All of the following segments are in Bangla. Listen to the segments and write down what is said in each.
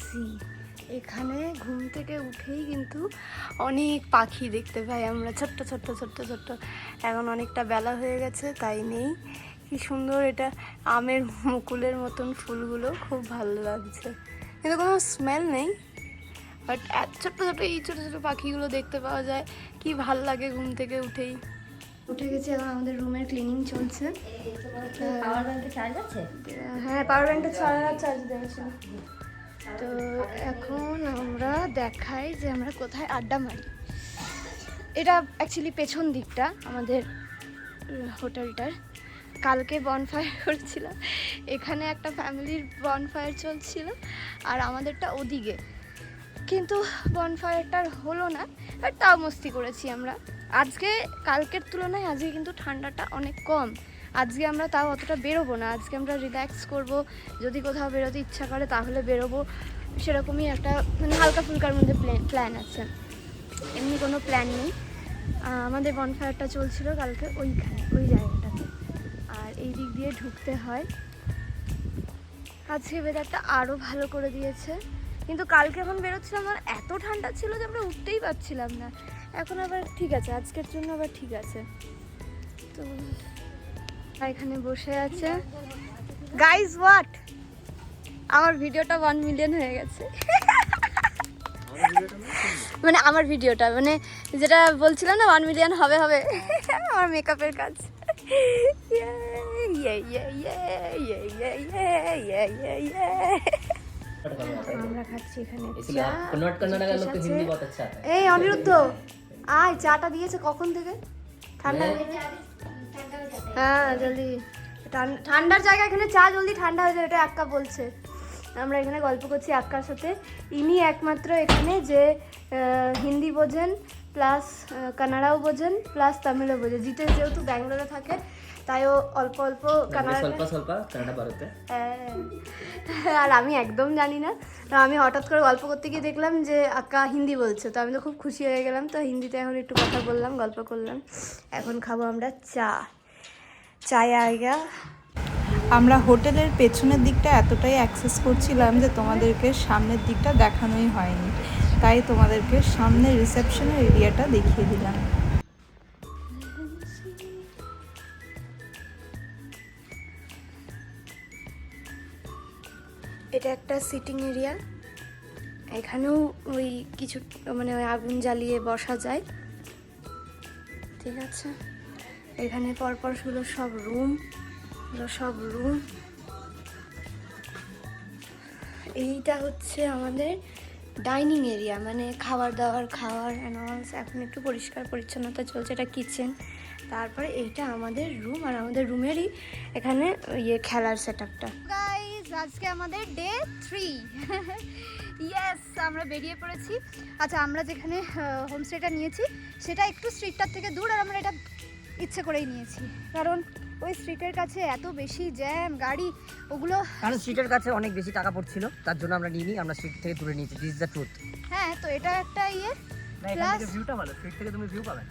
সি এখানে ঘুম থেকে উঠেই কিন্তু অনেক পাখি দেখতে পাই আমরা, ছোট্ট ছোট্ট ছোট্ট ছোট্ট। এখন অনেকটা বেলা হয়ে গেছে তাই নেই। কি সুন্দর এটা, আমের মুকুলের মতন ফুলগুলো, খুব ভালো লাগছে, কিন্তু কোনো স্মেল নেই। বাট ছোট্ট ছোট্ট এই ছোটো ছোটো পাখিগুলো দেখতে পাওয়া যায়, কি ভাল লাগে ঘুম থেকে উঠেই। উঠে গেছি, এখন আমাদের রুমের ক্লিনিং চলছে। পাওয়ার ব্যাংকে চার্জ আছে? হ্যাঁ, পাওয়ার ব্যাংকটা 6,000 চার্জ দিয়েছিল। তো এখন আমরা দেখাই যে আমরা কোথায় আড্ডা মারি। এটা অ্যাকচুয়ালি পেছন দিকটা আমাদের হোটেলটার। কালকে বনফায়ার করেছিলাম, এখানে একটা ফ্যামিলির বনফায়ার চলছিল আর আমাদেরটা ওদিকে, কিন্তু বনফায়ারটার হলো না, বাট তাও মস্তি করেছি আমরা। আজকে কালকের তুলনায় আজকে কিন্তু ঠান্ডাটা অনেক কম। আজকে আমরা তাও অতটা বেরোবো না, আজকে আমরা রিল্যাক্স করব, যদি কোথাও বেরোতে ইচ্ছা করে তাহলে বেরোবো, সেরকমই একটা মানে হালকা ফুলকার মধ্যে প্ল্যান আছে, এমনি কোনো প্ল্যান নেই। আমাদের বনফায়ারটা চলছিল কালকে ওইখানে, ওই জায়গাটাতে, আর এই দিক দিয়ে ঢুকতে হয়। আজকে ওয়েদারটা আরও ভালো করে দিয়েছে, কিন্তু কালকে যখন বেরোচ্ছিলাম আমার এত ঠান্ডা ছিল যে আমরা উঠতেই পারছিলাম না। এখন আবার ঠিক আছে, আজকের জন্য আবার ঠিক আছে। তো এখানে বসে আছে গাইজ, হোয়াট, আমার ভিডিওটা 1 মিলিয়ন হয়ে গেছে। মানে আমার ভিডিওটা, মানে যেটা বলছিলাম না 1 মিলিয়ন হবে হবে, আমার মেকআপের কাজ। আমরা খাচ্ছি এখানে চা। এই অনিরুদ্ধ, আয়, চাটা দিয়েছে কখন থেকে? ঠান্ডা হয়ে গেছে। হ্যাঁ জলদি, ঠান্ডার জায়গা, এখানে চা জলদি ঠান্ডা হয়ে যায়, এটা আক্কা বলছে। আমরা এখানে গল্প করছি আক্কার সাথে। ইনি একমাত্র এখানে যে হিন্দি বোঝেন, প্লাস কানাডাও বোঝেন, প্লাস তামিলও বোঝেন। জিতেশ যেহেতু ব্যাঙ্গালোরে থাকে তাই ও অল্প অল্প কানাডা, আর আমি একদম জানি না। আমি হঠাৎ করে গল্প করতে গিয়ে দেখলাম যে আক্কা হিন্দি বলছে, তো আমি তো খুব খুশি হয়ে গেলাম। তো হিন্দিতে এখন একটু কথা বললাম, গল্প করলাম। এখন খাবো আমরা চায় আয়গা। আমরা হোটেলের পেছনের দিকটা এতটাই অ্যাক্সেস করছিলাম যে তোমাদেরকে সামনের দিকটা দেখানোই হয়নি, তাই তোমাদেরকে সামনের রিসেপশনের এরিয়াটা দেখিয়ে দিলাম। এটা একটা সিটিং এরিয়া, এখানেও ওই কিছু মানে ওই আগুন জ্বালিয়ে বসা যায়, ঠিক আছে। এখানে পরপর হলো সব রুম। এইটা হচ্ছে আমাদের ডাইনিং এরিয়া, মানে খাবার অ্যানাউন্স। এখন একটু পরিষ্কার পরিচ্ছন্নতা চলছে, এটা কিচেন। তারপরে এইটা আমাদের রুম, আর আমাদের রুমেরই এখানে খেলার সেট আপটা। গাইস, আজকে আমাদের ডে 3। ইয়েস, আমরা বেরিয়ে পড়েছি। আচ্ছা, আমরা যেখানে হোমস্টেটা নিয়েছি সেটা একটু স্ট্রিটটার থেকে দূর, আর আমরা এটা ইচ্ছে করেই নিয়েছি কারণ ওই স্ট্রিটের কাছে এত বেশি জ্যাম গাড়ি, ওগুলো কারণ স্ট্রিটের কাছে অনেক বেশি টাকা পড়ছিল, তার জন্য আমরা নিইনি, আমরা স্ট্রিট থেকে দূরে নিয়েছি। This is the truth. হ্যাঁ, তো এটা একটা প্লাস ভিউটা ভালো, স্ট্রিট থেকে তুমি ভিউ পাবে।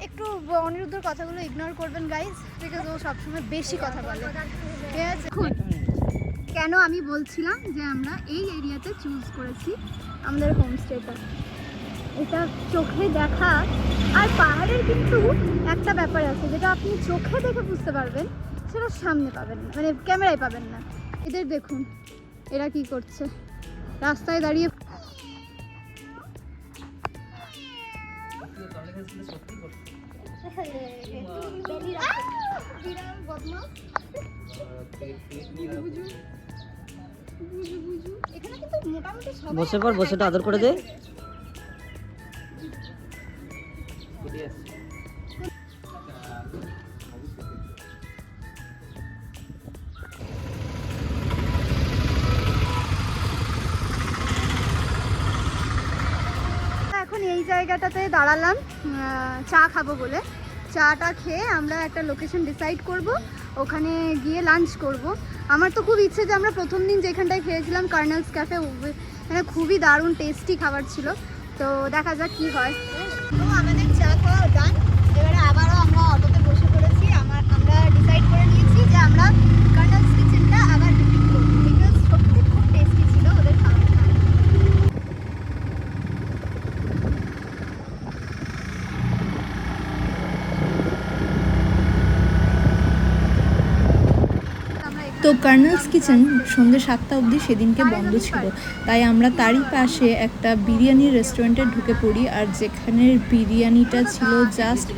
একটু অনিরুদ্ধর কথাগুলো ইগনোর করবেন গাইজ, বিকজ ও সবসময় বেশি কথা বলে, ঠিক আছে। কেন আমি বলছিলাম যে আমরা এই এরিয়াতে চুজ করেছি আমাদের হোমস্টেটা, এটা চোখে দেখা। আর পাহাড়ের কিন্তু একটা ব্যাপার আছে যেটা আপনি চোখে দেখে বুঝতে পারবেন, সেটা সামনে পাবেন না, মানে ক্যামেরায় পাবেন না। এদের দেখুন এরা কি করছে, রাস্তায় দাঁড়িয়ে। বসে পর, বসেটা আদর করে দে। এখন এই জায়গাটাতে দাঁড়ালাম চা খাবো বলে। চাটা খেয়ে আমরা একটা লোকেশন ডিসাইড করব, ওখানে গিয়ে লাঞ্চ করব। আমার তো খুব ইচ্ছে যে আমরা প্রথম দিন যেখানটায় খেয়েছিলাম কার্নেলস ক্যাফে, মানে খুবই দারুণ টেস্টি খাবার ছিল। তো দেখা যাক কি হয়। তো আমাদের চা খাওয়া ডান, এবারে আবারও আমরা অটোতে বসে পড়েছি। আমরা ডিসাইড করে নিয়েছি যে আমরা কার্নেলস কিচেনটা আবার রিপিট করবো, বিকজ সত্যি খুব টেস্টি ছিল। তো কার্নেলস কিচেন সন্ধ্যে 7টা অবধি সেদিনকে বন্ধ ছিল, তাই আমরা তারই পাশে একটা বিরিয়ানি রেস্টুরেন্টে ঢুকে পড়ি। আর যেখানের বিরিয়ানিটা ছিল জাস্ট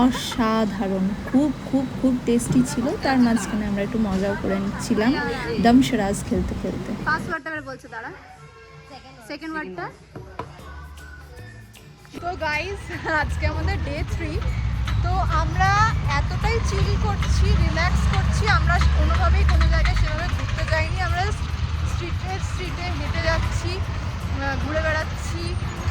অসাধারণ, খুব খুব খুব টেস্টি ছিল। তার মাঝখানে আমরা একটু মজাও করে নিচ্ছিলাম দম শরাজ খেলতে খেলতে। ফার্স্ট ওয়ার্ডটা বলছো দাঁড়া, সেকেন্ড ওয়ার্ডটা। তো গাইস আজকে আমাদের ডে 3। তো আমরা এতটাই চিল করছি, রিল্যাক্স করছি, আমরা কোনোভাবেই কোনো জায়গায় সেভাবে ঘুরতে যাইনি। আমরা স্ট্রিটে হেঁটে যাচ্ছি, ঘুরে বেড়াচ্ছি,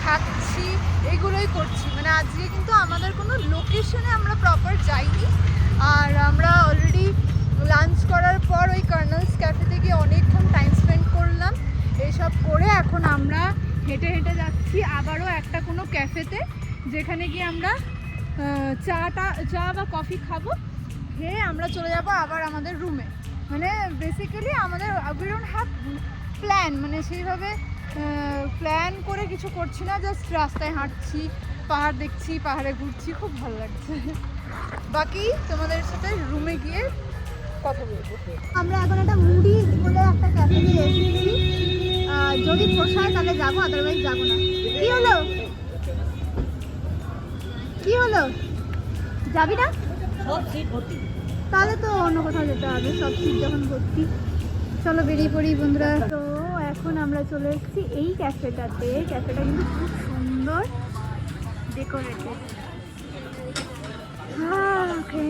খাচ্ছি, এগুলোই করছি। মানে আজকে কিন্তু আমাদের কোনো লোকেশনে আমরা প্রপার যাইনি। আর আমরা অলরেডি লাঞ্চ করার পর ওই কার্নেলস ক্যাফেতে গিয়ে অনেকক্ষণ টাইম স্পেন্ড করলাম। এইসব করে এখন আমরা হেঁটে হেঁটে যাচ্ছি আবারও একটা কোনো ক্যাফেতে, যেখানে গিয়ে আমরা চা বা কফি খাবো, খেয়ে আমরা চলে যাব আবার আমাদের রুমে। মানে বেসিক্যালি আমাদের উই ডোন্ট হ্যাভ প্ল্যান, মানে সেইভাবে প্ল্যান করে কিছু করছি না, জাস্ট রাস্তায় হাঁটছি, পাহাড় দেখছি, পাহাড়ে ঘুরছি, খুব ভালো লাগছে। বাকি তোমাদের সাথে রুমে গিয়ে কথা বলবো। আমরা এখন একটা মুডি বলে একটা ক্যাফেতে এসেছি, যদি পোষায় তাহলে যাবো, আদারওয়াইজ যাবো না। কি হলো কি হলো, যাবি না? তাহলে তো অন্য কোথাও যেতে হবে, সব সিট যখন ভর্তি। চলো বেরিয়ে পড়ি বন্ধুরা। তো এখন আমরা চলে এসেছি এই ক্যাফেটাতে। ক্যাফেটা কিন্তু খুব সুন্দর ডেকোরেটেড। ওকে,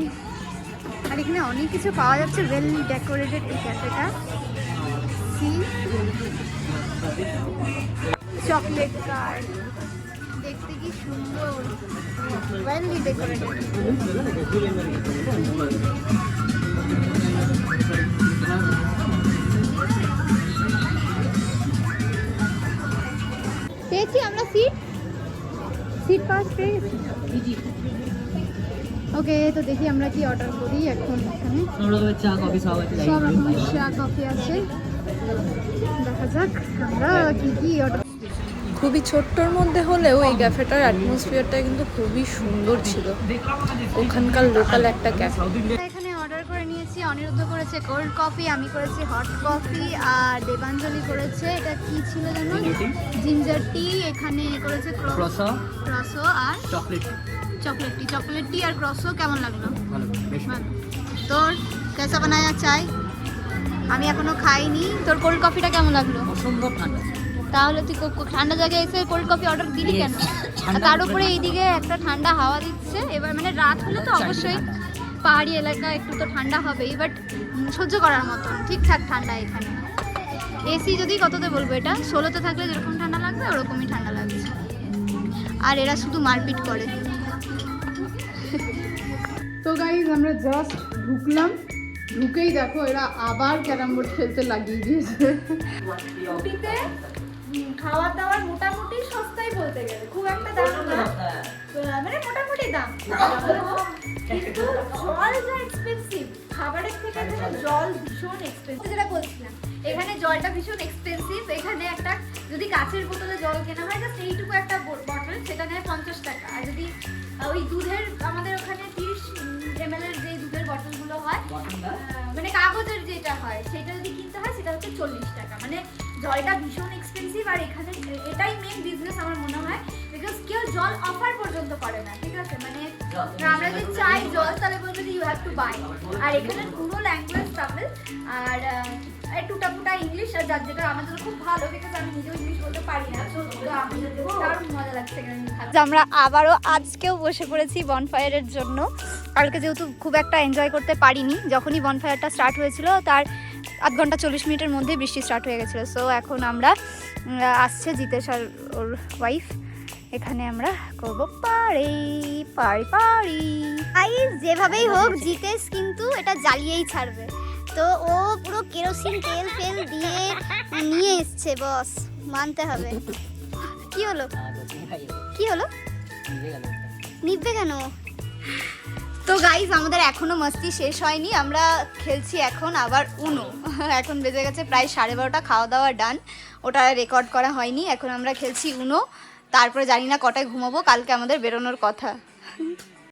আর এখানে অনেক কিছু পাওয়া যাচ্ছে, ওয়েল ডেকোরেটেড এই ক্যাফেটা। চকলেট কার্ড দেখতে কি সুন্দর, ওয়েললি ডেকোরেটেড। পেয়েছি আমরা সিট পাস পেয়ে গেছি। ওকে, তো দেখি আমরা কি অর্ডার করি এখন। এখানে সব রকমের চা কফি আছে, দেখা যাক আমরা কি কি অর্ডার। খুবই ছোট্টর মধ্যে হলেও এই ক্যাফেটার অ্যাটমসফিয়ারটা কিন্তু খুবই সুন্দর ছিল, ওখানকার লোকাল একটা ক্যাফে। এখানে অর্ডার করে নিয়েছি, অনিরুদ্ধ করেছে কোল্ড কফি, আমি করেছি হট কফি, আর দেবাঞ্জলি করেছে এটা কি ছিল জানো, জিঞ্জার টি। এখানে করেছে ক্রসো আর চকলেট টি আর ক্রসো। কেমন লাগলো? তোর কেসা বানায়া চাই? আমি এখনো খাইনি। তোর কোল্ড কফিটা কেমন লাগলো? অসম্ভব ঠান্ডা। তাহলে তুই ঠান্ডা জায়গায় এসে কোল্ড কফি অর্ডার দিলি কেন? তার উপরে এইদিকে একটা ঠান্ডা হাওয়া দিচ্ছে। এবার মানে রাত হলে তো অবশ্যই পাহাড়ি এলাকা একটু তো ঠান্ডা হবেই, বাট সহ্য করার মতন ঠিকঠাক ঠান্ডা এখানে। এসি যদি কততে বলবো, এটা 16তে থাকলে যেরকম ঠান্ডা লাগবে ওরকমই ঠান্ডা লাগছে। আর এরা শুধু মারপিট করে। তো গাইজ আমরা জাস্ট ঢুকলাম, ঢুকেই দেখো এরা আবার ক্যারাম বোর্ড খেলতে লাগিয়ে দিয়েছে। উটিতে খাওয়ার দাওয়ার মোটামুটি সস্তাই বলতে গেলে, খুব একটা দাম না, মানে মোটামুটি দাম, কিন্তু জল যা এক্সপেন্সিভ। খাবারের থেকে এখানে জল ভীষণ এক্সপেন্সিভ। যেটা বলছিলাম, এখানে জলটা ভীষণ এক্সপেন্সিভ। এখানে একটা যদি কাচের বোতলে জল কেনা হয়, জাস্ট এইটুকু একটা বটল, সেটা নেয় 50 টাকা। আর যদি ওই দুধের, আমাদের ওখানে 30 ml এর যে দুধের বটলগুলো হয়, মানে কাগজের যেটা হয়, সেটা যদি কিনতে হয় সেটা হচ্ছে 40 টাকা। মানে জলটা ভীষণ এক্সপেন্সিভ। আর এখানে এটাই মেন বিজনেস আমার মনে হয়, বিকজ কেউ জল অফার পর্যন্ত করে না, ঠিক আছে? মানে আমরা যদি চাই জল, তাহলে বলবে যে ইউ হ্যাভ টু বাই। আর এখানে পুরো ল্যাঙ্গুয়েজ ট্রাভেল, আর টুটাপুটা ইংলিশ, আর যার যেটা আমাদের খুব ভালো, বিকজ আমি নিজেও ইংলিশ বলতে পারি না, তো আমাদের দারুণ মজা লাগছে এখানে। আমরা আবারও আজকেও বসে পড়েছি বনফায়ারের জন্য। কালকে যেহেতু খুব একটা এনজয় করতে পারিনি, যখনই বনফায়ারটা স্টার্ট হয়েছিল তার আধ ঘন্টা 40 মিনিটের মধ্যে বৃষ্টি স্টার্ট হয়ে গেছিলো। সো এখন আমরা আসছে জিতেশ আর ওর ওয়াইফ, এখানে আমরা করব পারি। যেভাবেই হোক জিতেশ কিন্তু এটা জ্বালিয়েই ছাড়বে। তো ও পুরো কেরোসিন তেল দিয়ে নিয়ে এসছে, বস মানতে হবে। কি হলো নিভবে কেন? তো গাইজ আমাদের এখনো মস্তি শেষ হয়নি, আমরা খেলছি এখন আবার উনো। এখন বেজে গেছে প্রায় 12:30, খাওয়া দাওয়া ডান, ওটা রেকর্ড করা হয়নি। এখন আমরা খেলছি উনো, তারপরে জানি না কটায় ঘুমাবো, কালকে আমাদের বেরোনোর কথা।